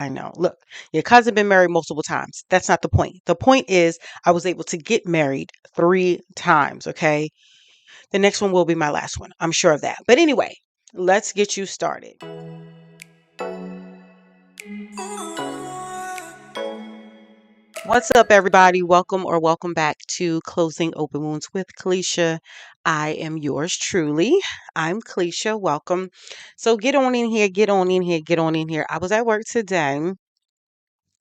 I know. Look, your cousin been married multiple times. That's not the point. The point is I was able to get married 3 times, okay? The next one will be my last one. I'm sure of that. But anyway, let's get you started. What's up, everybody? Welcome or welcome back to Closing Open Wounds with Kalisha. I am yours truly. I'm Kalisha. Welcome. So get on in here, get on in here, get on in here. I was at work today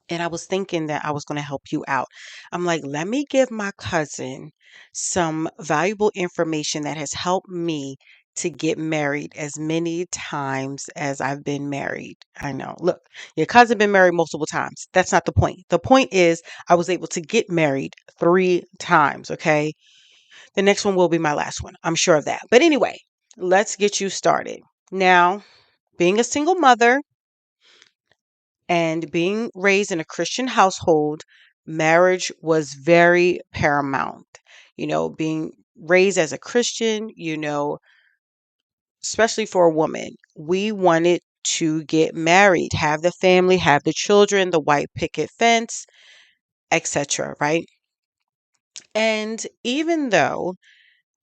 and I was thinking that I was going to help you out. I'm like, let me give my cousin some valuable information that has helped me to get married as many times as I've been married. I know. Look, your cousin been married multiple times. That's not the point. The point is I was able to get married 3 times, okay? The next one will be my last one. I'm sure of that. But anyway, let's get you started. Now, being a single mother, and being raised in a Christian household, marriage was very paramount. Being raised as a Christian, especially for a woman, we wanted to get married, have the family, have the children, the white picket fence, etc., right? And even though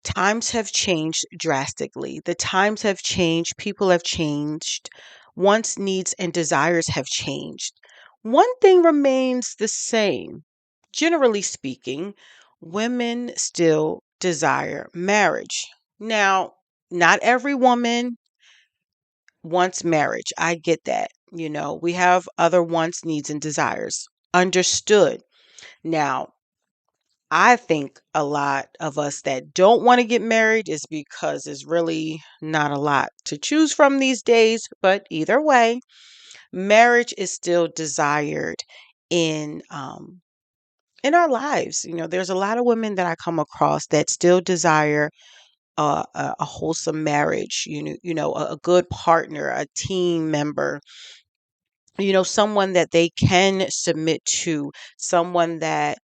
times have changed drastically, the times have changed, people have changed, wants, needs, and desires have changed. One thing remains the same. Generally speaking, women still desire marriage. Now, not every woman wants marriage. I get that. We have other wants, needs, and desires. Understood. Now, I think a lot of us that don't want to get married is because there's really not a lot to choose from these days. But either way, marriage is still desired in in our lives. There's a lot of women that I come across that still desire a wholesome marriage. A good partner, a team member. Someone that they can submit to, someone that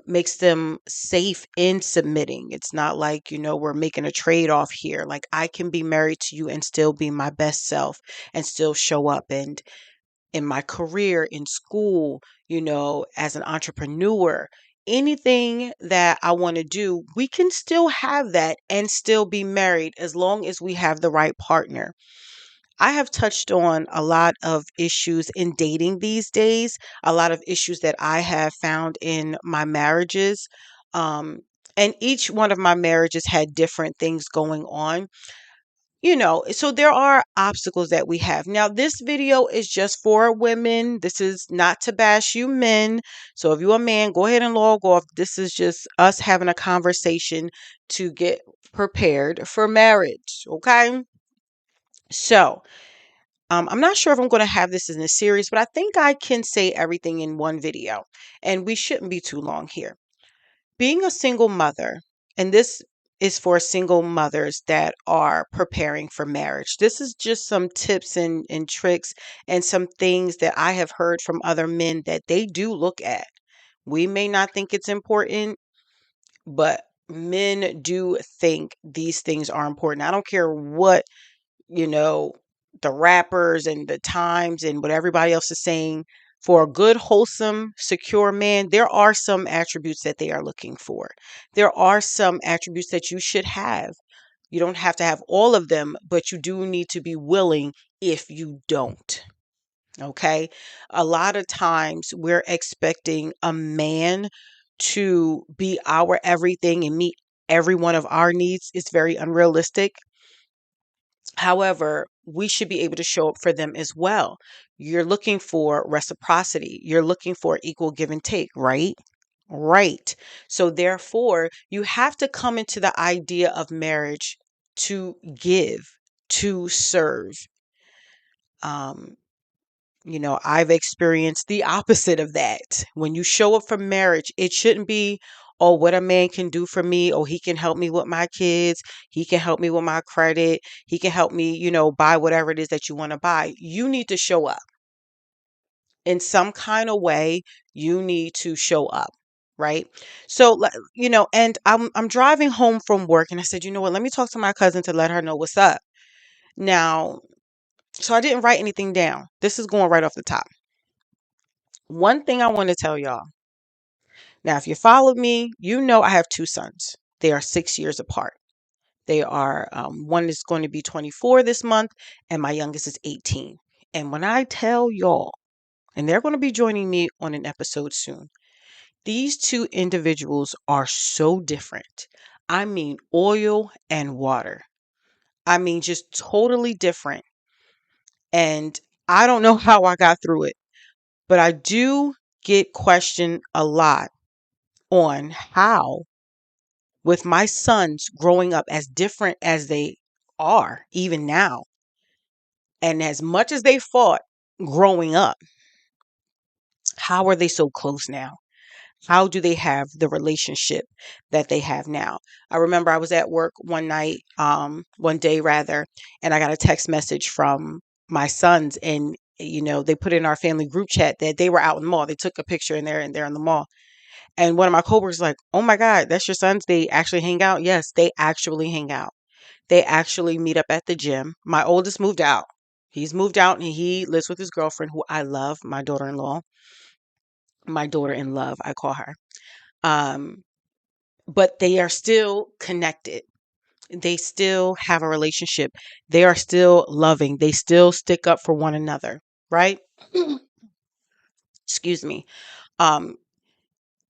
makes them safe in submitting. It's not like, we're making a trade off here. Like, I can be married to you and still be my best self and still show up. And in my career, in school, as an entrepreneur, anything that I want to do, we can still have that and still be married as long as we have the right partner. I have touched on a lot of issues in dating these days, a lot of issues that I have found in my marriages. Um, and each one of my marriages had different things going on. So there are obstacles that we have. Now, this video is just for women. This is not to bash you men. So if you're a man, go ahead and log off. This is just us having a conversation to get prepared for marriage. Okay. So, I'm not sure if I'm going to have this in a series, but I think I can say everything in one video, and we shouldn't be too long here. Being a single mother, and this is for single mothers that are preparing for marriage. This is just some tips and tricks and some things that I have heard from other men that they do look at. We may not think it's important, but men do think these things are important. I don't care what you know, the rappers and the times and what everybody else is saying. For a good, wholesome, secure man, there are some attributes that they are looking for. There are some attributes that you should have. You don't have to have all of them, but you do need to be willing if you don't. Okay. A lot of times we're expecting a man to be our everything and meet every one of our needs. It's very unrealistic. However, we should be able to show up for them as well. You're looking for reciprocity. You're looking for equal give and take, right? Right. So therefore, you have to come into the idea of marriage to give, to serve. Um, I've experienced the opposite of that. When you show up for marriage, it shouldn't be, oh, what a man can do for me. Oh, he can help me with my kids. He can help me with my credit. He can help me, buy whatever it is that you want to buy. You need to show up in some kind of way. You need to show up. Right. So, and I'm driving home from work and I said, you know what, let me talk to my cousin to let her know what's up. Now, So I didn't write anything down. This is going right off the top. One thing I want to tell y'all. Now, if you follow me, you know I have two sons. They are 6 years apart. They are, one is going to be 24 this month, and my youngest is 18. And when I tell y'all, and they're going to be joining me on an episode soon, these two individuals are so different. I mean, oil and water. I mean, just totally different. And I don't know how I got through it, but I do get questioned a lot on how, with my sons growing up as different as they are, even now, and as much as they fought growing up, how are they so close now? How do they have the relationship that they have now? I remember I was at work one day rather, and I got a text message from my sons, and they put in our family group chat that they were out in the mall. They took a picture and they're in the mall. And one of my coworkers like, "Oh my God, that's your sons? They actually hang out?" Yes, they actually hang out. They actually meet up at the gym. My oldest moved out. He's moved out and he lives with his girlfriend, who I love, my daughter-in-law. My daughter in love, I call her. Um, but they are still connected. They still have a relationship. They are still loving. They still stick up for one another, right? Excuse me. Um,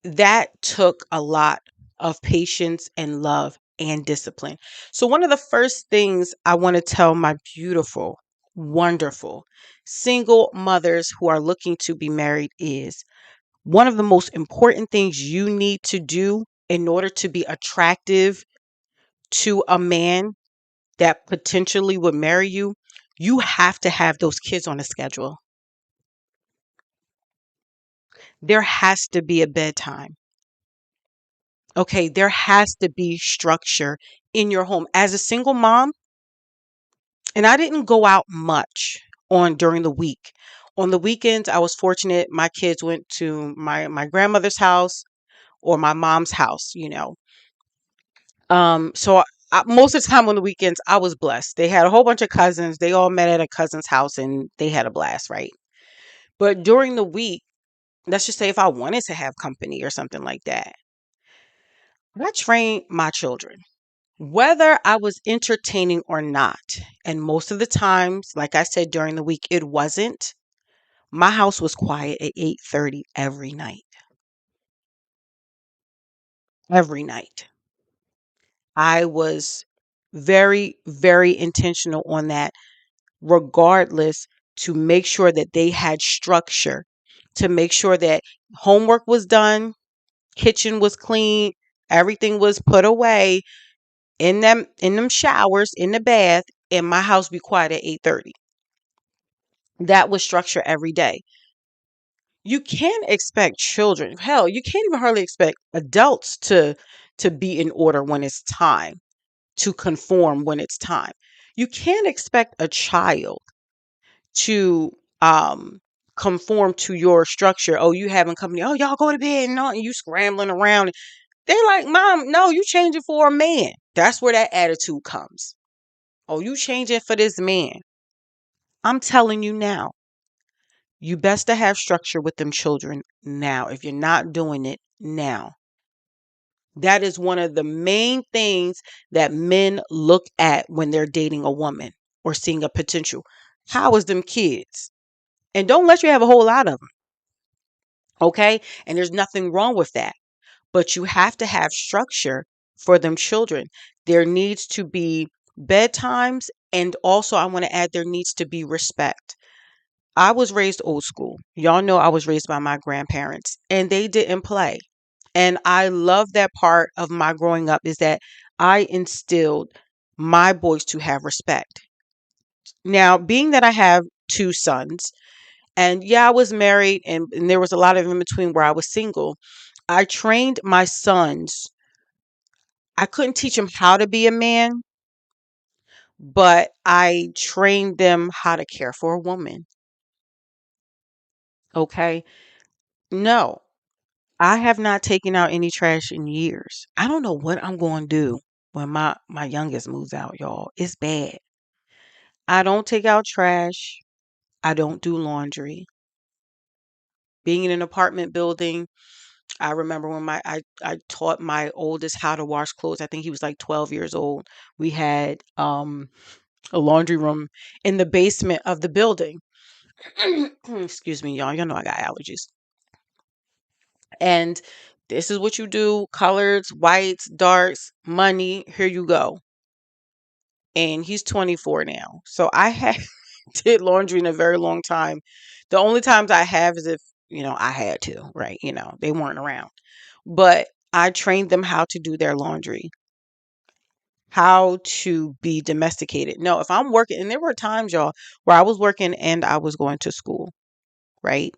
that took a lot of patience and love and discipline. So, one of the first things I want to tell my beautiful, wonderful single mothers who are looking to be married is one of the most important things you need to do in order to be attractive to a man that potentially would marry you. You have to have those kids on a schedule. There has to be a bedtime. Okay, there has to be structure in your home. As a single mom, and I didn't go out much on during the week. On the weekends, I was fortunate my kids went to my grandmother's house or my mom's house. So most of the time on the weekends, I was blessed. They had a whole bunch of cousins. They all met at a cousin's house and they had a blast, right? But during the week, let's just say if I wanted to have company or something like that, I trained my children, whether I was entertaining or not. And most of the times, like I said, during the week, it wasn't. My house was quiet at 8:30 every night. Every night. I was very, very intentional on that, regardless, to make sure that they had structure, to make sure that homework was done, kitchen was clean, everything was put away in them showers, in the bath, and my house be quiet at 8:30. That was structure every day. You can't expect children, hell, you can't even hardly expect adults to be in order when it's time, to conform when it's time. You can't expect a child to conform to your structure. Oh, you having company. Oh, y'all go to bed and you scrambling around. They're like, "Mom, no, you change it for a man." That's where that attitude comes. Oh, you change it for this man. I'm telling you now, you best to have structure with them children now. If you're not doing it now, that is one of the main things that men look at when they're dating a woman or seeing a potential. How is them kids? And don't let you have a whole lot of them. Okay. And there's nothing wrong with that. But you have to have structure for them children. There needs to be bedtimes. And also, I want to add, there needs to be respect. I was raised old school. Y'all know I was raised by my grandparents and they didn't play. And I love that part of my growing up is that I instilled my boys to have respect. Now, being that I have two sons, and yeah, I was married and there was a lot of in between where I was single, I trained my sons. I couldn't teach them how to be a man, but I trained them how to care for a woman. Okay. No, I have not taken out any trash in years. I don't know what I'm going to do when my youngest moves out, y'all. It's bad. I don't take out trash. I don't do laundry. Being in an apartment building, I remember when I taught my oldest how to wash clothes. I think he was like 12 years old. We had a laundry room in the basement of the building. Excuse me, y'all. Y'all know I got allergies. And this is what you do: colors, whites, darks, money. Here you go. And he's 24 now. So I have did laundry in a very long time. The only times I have is if, I had to, right? They weren't around. But I trained them how to do their laundry, how to be domesticated. No, if I'm working, and there were times, y'all, where I was working and I was going to school, right?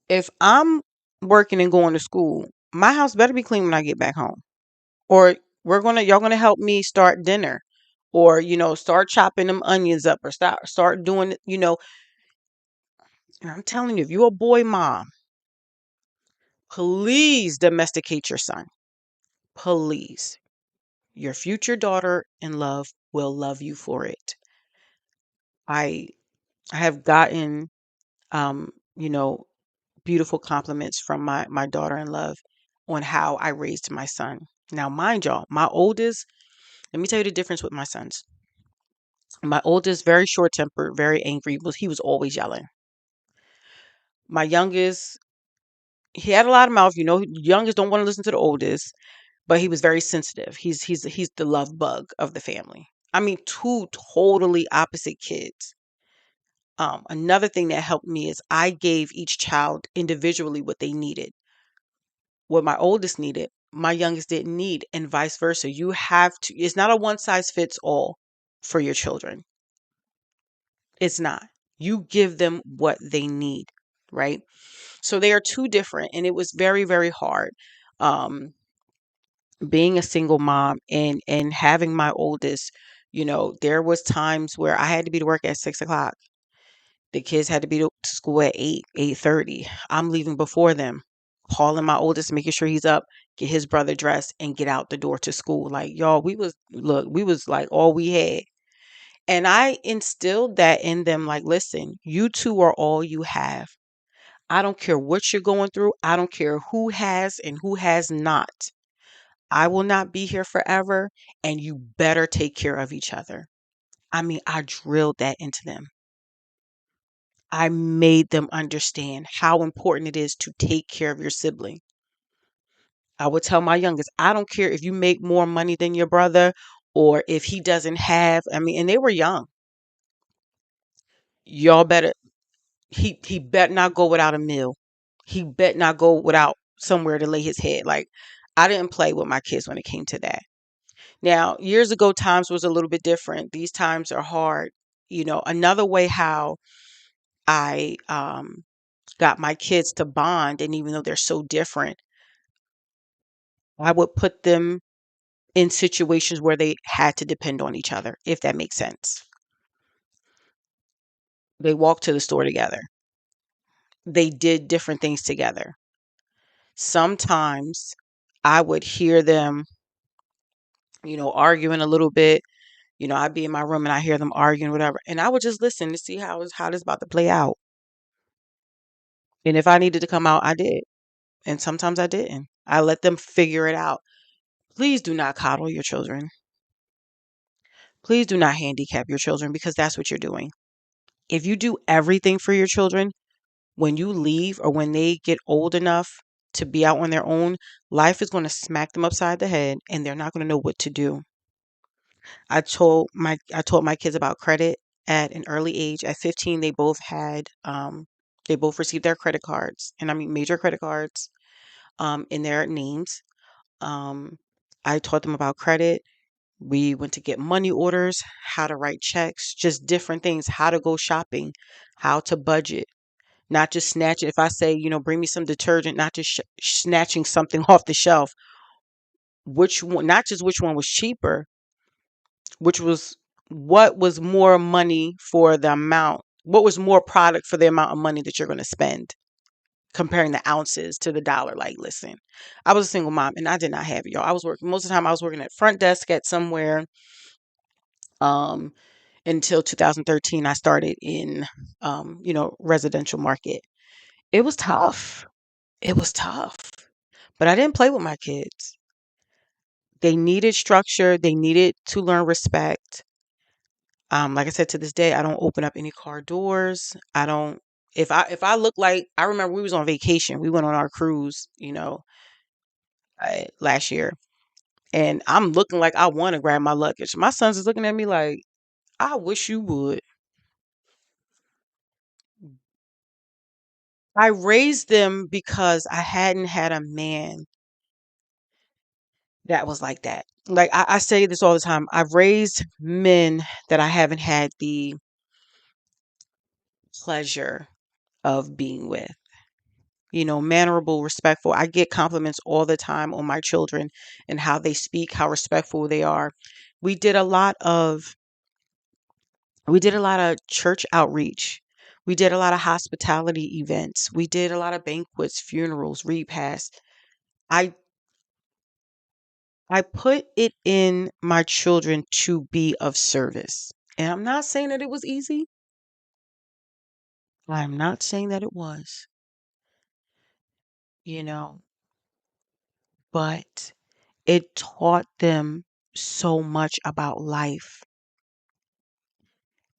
If I'm working and going to school, my house better be clean when I get back home. Or y'all gonna help me start dinner. Or, start chopping them onions up, or start doing, and I'm telling you, if you're a boy mom, please domesticate your son. Please. Your future daughter in love will love you for it. I I have gotten you know, beautiful compliments from my daughter in love on how I raised my son. Now, mind y'all, my oldest, let me tell you the difference with my sons. My oldest, very short tempered, very angry, he was always yelling. My youngest, he had a lot of mouth. Youngest don't want to listen to the oldest, but he was very sensitive. He's the love bug of the family. I mean, two totally opposite kids. Another thing that helped me is I gave each child individually what they needed. What my oldest needed, my youngest didn't need, and vice versa. You have to, it's not a one size fits all for your children. It's not. You give them what they need, right? So they are two different, and it was very, very hard. Being a single mom and having my oldest, there was times where I had to be to work at 6 o'clock. The kids had to be to school at 8:30. I'm leaving before them, calling my oldest, making sure he's up, get his brother dressed, and get out the door to school. Like, y'all, we was like all we had. And I instilled that in them, like, listen, you two are all you have. I don't care what you're going through. I don't care who has and who has not. I will not be here forever, and you better take care of each other. I mean, I drilled that into them. I made them understand how important it is to take care of your sibling. I would tell my youngest, I don't care if you make more money than your brother or if he doesn't have, I mean, and they were young. Y'all better, he bet not go without a meal. He bet not go without somewhere to lay his head. Like, I didn't play with my kids when it came to that. Now, years ago, times was a little bit different. These times are hard. Another way how I got my kids to bond, and even though they're so different, I would put them in situations where they had to depend on each other, if that makes sense. They walked to the store together. They did different things together. Sometimes I would hear them, arguing a little bit. I'd be in my room and I hear them arguing, whatever, and I would just listen to see how this about to play out. And if I needed to come out, I did. And sometimes I didn't. I let them figure it out. Please do not coddle your children. Please do not handicap your children, because that's what you're doing. If you do everything for your children, when you leave or when they get old enough to be out on their own, life is going to smack them upside the head and they're not going to know what to do. I told my kids about credit at an early age. At 15, they both received their credit cards, and I mean major credit cards, in their names. Um, I taught them about credit. We went to get money orders, how to write checks, just different things, how to go shopping, how to budget, not just snatch it. If I say, bring me some detergent, not just snatching something off the shelf, which one, not just which one was cheaper, which was what was more money for the amount, what was more product for the amount of money that you're going to spend, comparing the ounces to the dollar. Like, listen, I was a single mom and I did not have it, y'all. I was working most of the time. I was working at front desk at somewhere. Um, until 2013. I started in, residential market. It was tough. It was tough. But I didn't play with my kids. They needed structure. They needed to learn respect. Like I said, to this day, I don't open up any car doors. I don't. If I look like, I remember we was on vacation. We went on our cruise, last year, and I'm looking like I want to grab my luggage. My sons is looking at me like, I wish you would. I raised them because I hadn't had a man that was like that. Like I say this all the time. I've raised men that I haven't had the pleasure of being with. Mannerable, respectful. I get compliments all the time on my children and how they speak, how respectful they are. We did a lot of we did a lot of church outreach. We did a lot of hospitality events. We did a lot of banquets, funerals, repasts. I I put it in my children to be of service. And I'm not saying that it was easy. I'm not saying that it was, you know, but it taught them so much about life.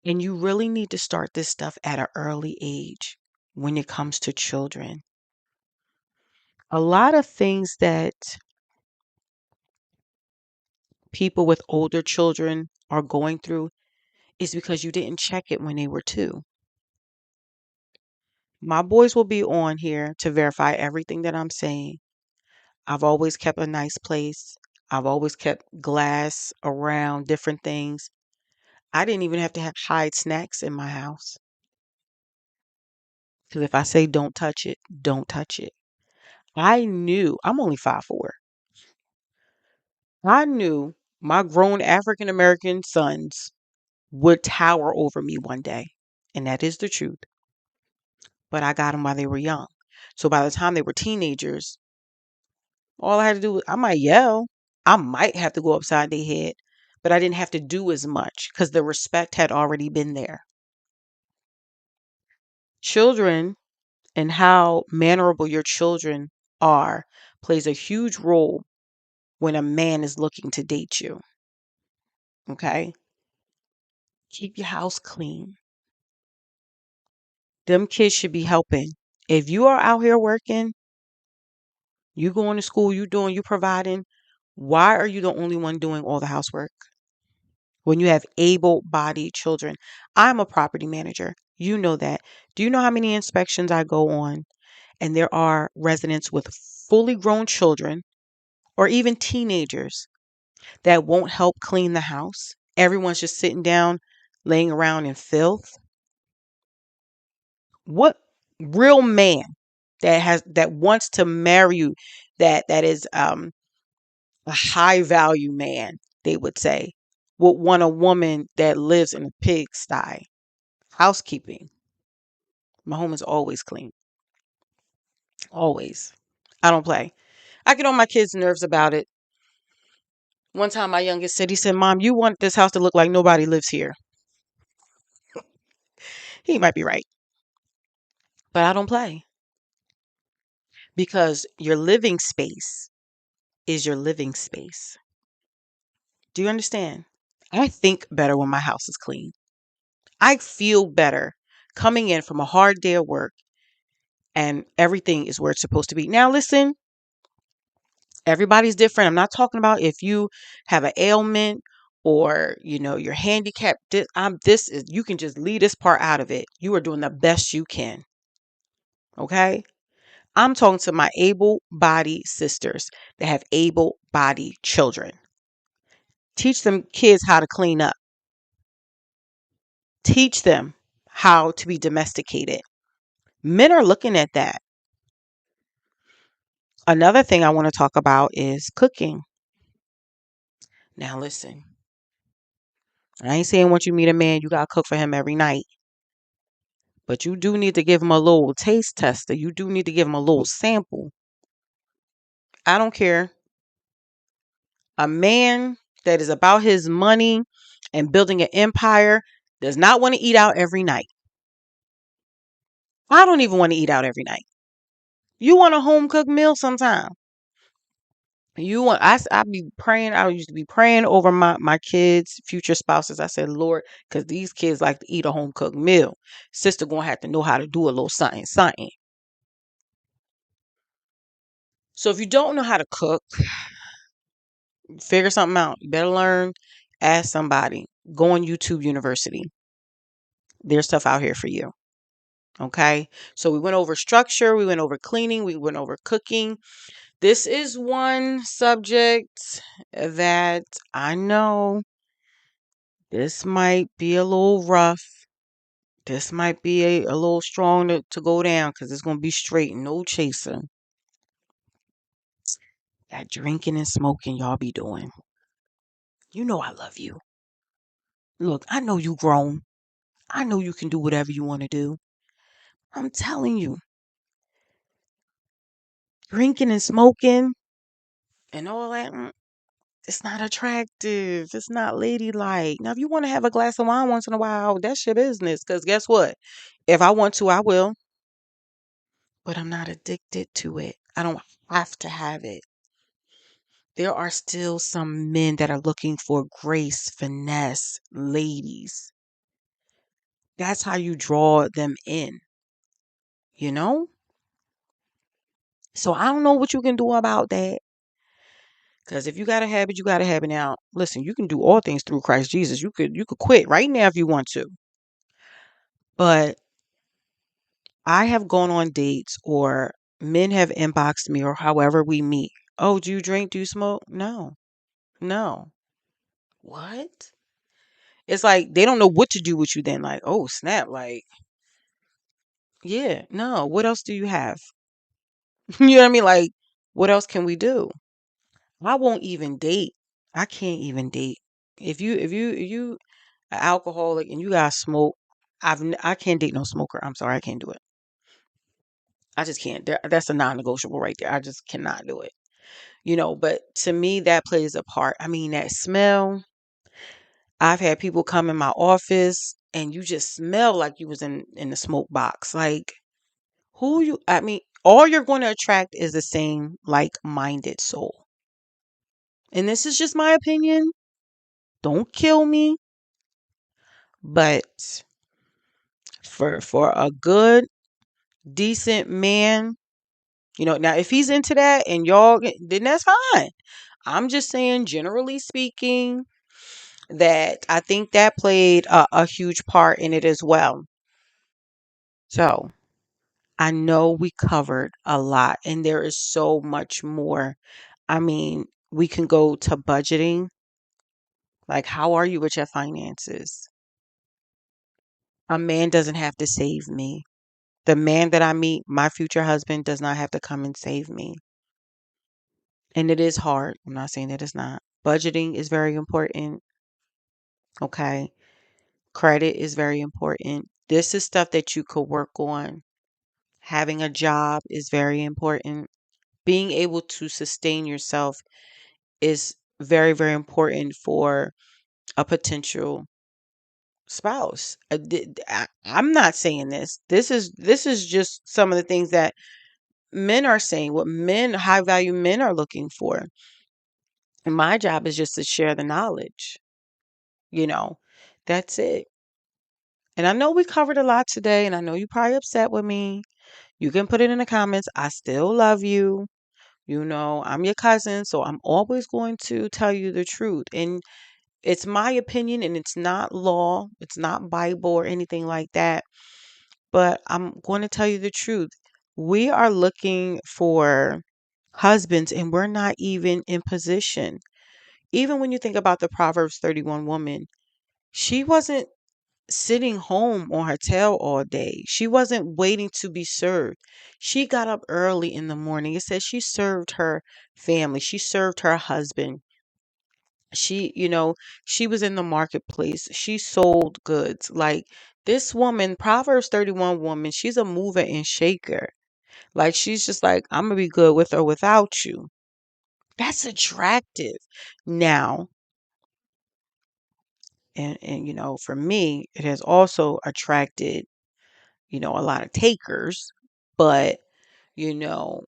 And you really need to start this stuff at an early age when it comes to children. A lot of things that people with older children are going through is because you didn't check it when they were two. My boys will be on here to verify everything that I'm saying. I've always kept a nice place. I've always kept glass around different things. I didn't even have to hide snacks in my house. Because if I say don't touch it, don't touch it. I knew, I'm only 5'4". I knew my grown African American sons would tower over me one day. And that is the truth. But I got them while they were young. So by the time they were teenagers, all I had to do was, I might yell. I might have to go upside their head, but I didn't have to do as much because the respect had already been there. Children and how mannerable your children are plays a huge role when a man is looking to date you. Okay? Keep your house clean. Them kids should be helping. If you are out here working, you going to school, you providing, why are you the only one doing all the housework when you have able-bodied children? I'm a property manager. You know that. Do you know how many inspections I go on? And there are residents with fully grown children or even teenagers that won't help clean the house. Everyone's just sitting down, laying around in filth. What real man that wants to marry you, that is a high value man, they would say, would want a woman that lives in a pigsty? Housekeeping. My home is always clean. Always. I don't play. I get on my kids' nerves about it. One time my youngest said, he said, Mom, you want this house to look like nobody lives here. He might be right. But I don't play because your living space is your living space. Do you understand? I think better when my house is clean. I feel better coming in from a hard day of work and everything is where it's supposed to be. Now, listen, everybody's different. I'm not talking about if you have an ailment or you're handicapped. This is, you can just leave this part out of it. You are doing the best you can. Okay. I'm talking to my able-bodied sisters that have able-bodied children. Teach them kids how to clean up. Teach them how to be domesticated. Men are looking at that. Another thing I want to talk about is cooking. Now, listen, I ain't saying once you meet a man, you got to cook for him every night. But you do need to give him a little taste tester. You do need to give him a little sample. I don't care. A man that is about his money and building an empire does not want to eat out every night. I don't even want to eat out every night. You want a home cooked meal sometime. You want I be praying. I used to be praying over my kids, future spouses. I said, Lord, because these kids like to eat a home cooked meal. Sister gonna have to know how to do a little something, something. So if you don't know how to cook, figure something out. You better learn. Ask somebody. Go on YouTube University. There's stuff out here for you. Okay. So we went over structure. We went over cleaning. We went over cooking. This is one subject that I know this might be a little rough. This might be a little strong to go down because it's going to be straight, no chasing. That drinking and smoking y'all be doing. You know I love you. Look, I know you grown. I know you can do whatever you want to do. I'm telling you, drinking and smoking and all that, it's not attractive. It's not ladylike. Now, if you want to have a glass of wine once in a while, that's your business. Because guess what? If I want to, I will. But I'm not addicted to it. I don't have to have it. There are still some men that are looking for grace, finesse, ladies. That's how you draw them in, you know? So I don't know what you can do about that. Because if you got a habit, you got a habit now. Listen, you can do all things through Christ Jesus. You could quit right now if you want to. But I have gone on dates or men have inboxed me or however we meet. Oh, do you drink? Do you smoke? No. No. What? It's like they don't know what to do with you then. Like, oh, snap. Like, yeah, no. What else do you have? You know what I mean? Like, what else can we do? I won't even date. I can't even date. If you an alcoholic and you guys smoke, I can't date no smoker. I'm sorry, I can't do it. I just can't. That's a non-negotiable right there. I just cannot do it. But to me that plays a part. I mean, that smell. I've had people come in my office and you just smell like you was in the smoke box. Like, I mean, all you're going to attract is the same like-minded soul. And this is just my opinion. Don't kill me, but for a good decent man, now if he's into that and y'all, then that's fine. I'm just saying, generally speaking, that I think that played a huge part in it as well. So I know we covered a lot and there is so much more. I mean, we can go to budgeting. Like, how are you with your finances? A man doesn't have to save me. The man that I meet, my future husband, does not have to come and save me. And it is hard. I'm not saying that it's not. Budgeting is very important. Okay. Credit is very important. This is stuff that you could work on. Having a job is very important. Being able to sustain yourself is very, very important for a potential spouse. I'm not saying this. This is just some of the things that men are saying, what men, high value men are looking for. And my job is just to share the knowledge. You know, that's it. And I know we covered a lot today, and I know you're probably upset with me. You can put it in the comments. I still love you. I'm your cousin, so I'm always going to tell you the truth. And it's my opinion, and it's not law, it's not Bible or anything like that. But I'm going to tell you the truth. We are looking for husbands, and we're not even in position. Even when you think about the Proverbs 31 woman, she wasn't sitting home on her tail all day. She wasn't waiting to be served. She got up early in the morning. It says she served her family. She served her husband. She was in the marketplace. She sold goods. Like, this woman, Proverbs 31 woman, she's a mover and shaker. Like, she's just like, I'm going to be good with or without you. That's attractive. Now, And for me, it has also attracted, a lot of takers, but you know,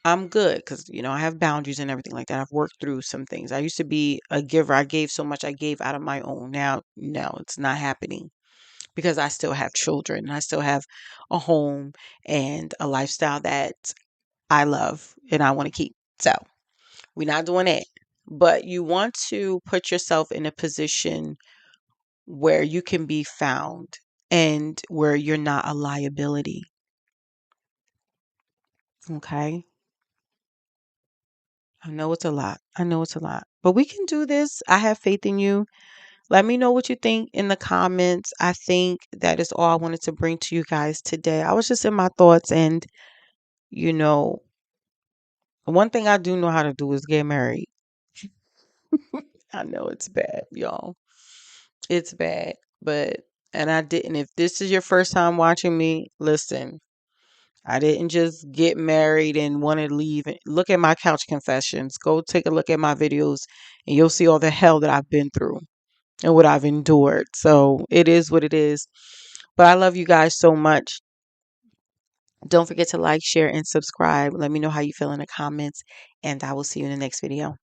I'm good because, I have boundaries and everything like that. I've worked through some things. I used to be a giver. I gave so much, I gave out of my own. Now, no, it's not happening because I still have children and I still have a home and a lifestyle that I love and I want to keep. So we're not doing that. But you want to put yourself in a position where you can be found and where you're not a liability. Okay. I know it's a lot. I know it's a lot. But we can do this. I have faith in you. Let me know what you think in the comments. I think that is all I wanted to bring to you guys today. I was just in my thoughts, and you know, one thing I do know how to do is get married. I know it's bad, y'all. It's bad. But and I didn't. If this is your first time watching me, listen. I didn't just get married and want to leave. Look at my couch confessions. Go take a look at my videos and you'll see all the hell that I've been through and what I've endured. So it is what it is. But I love you guys so much. Don't forget to like, share, and subscribe. Let me know how you feel in the comments, and I will see you in the next video.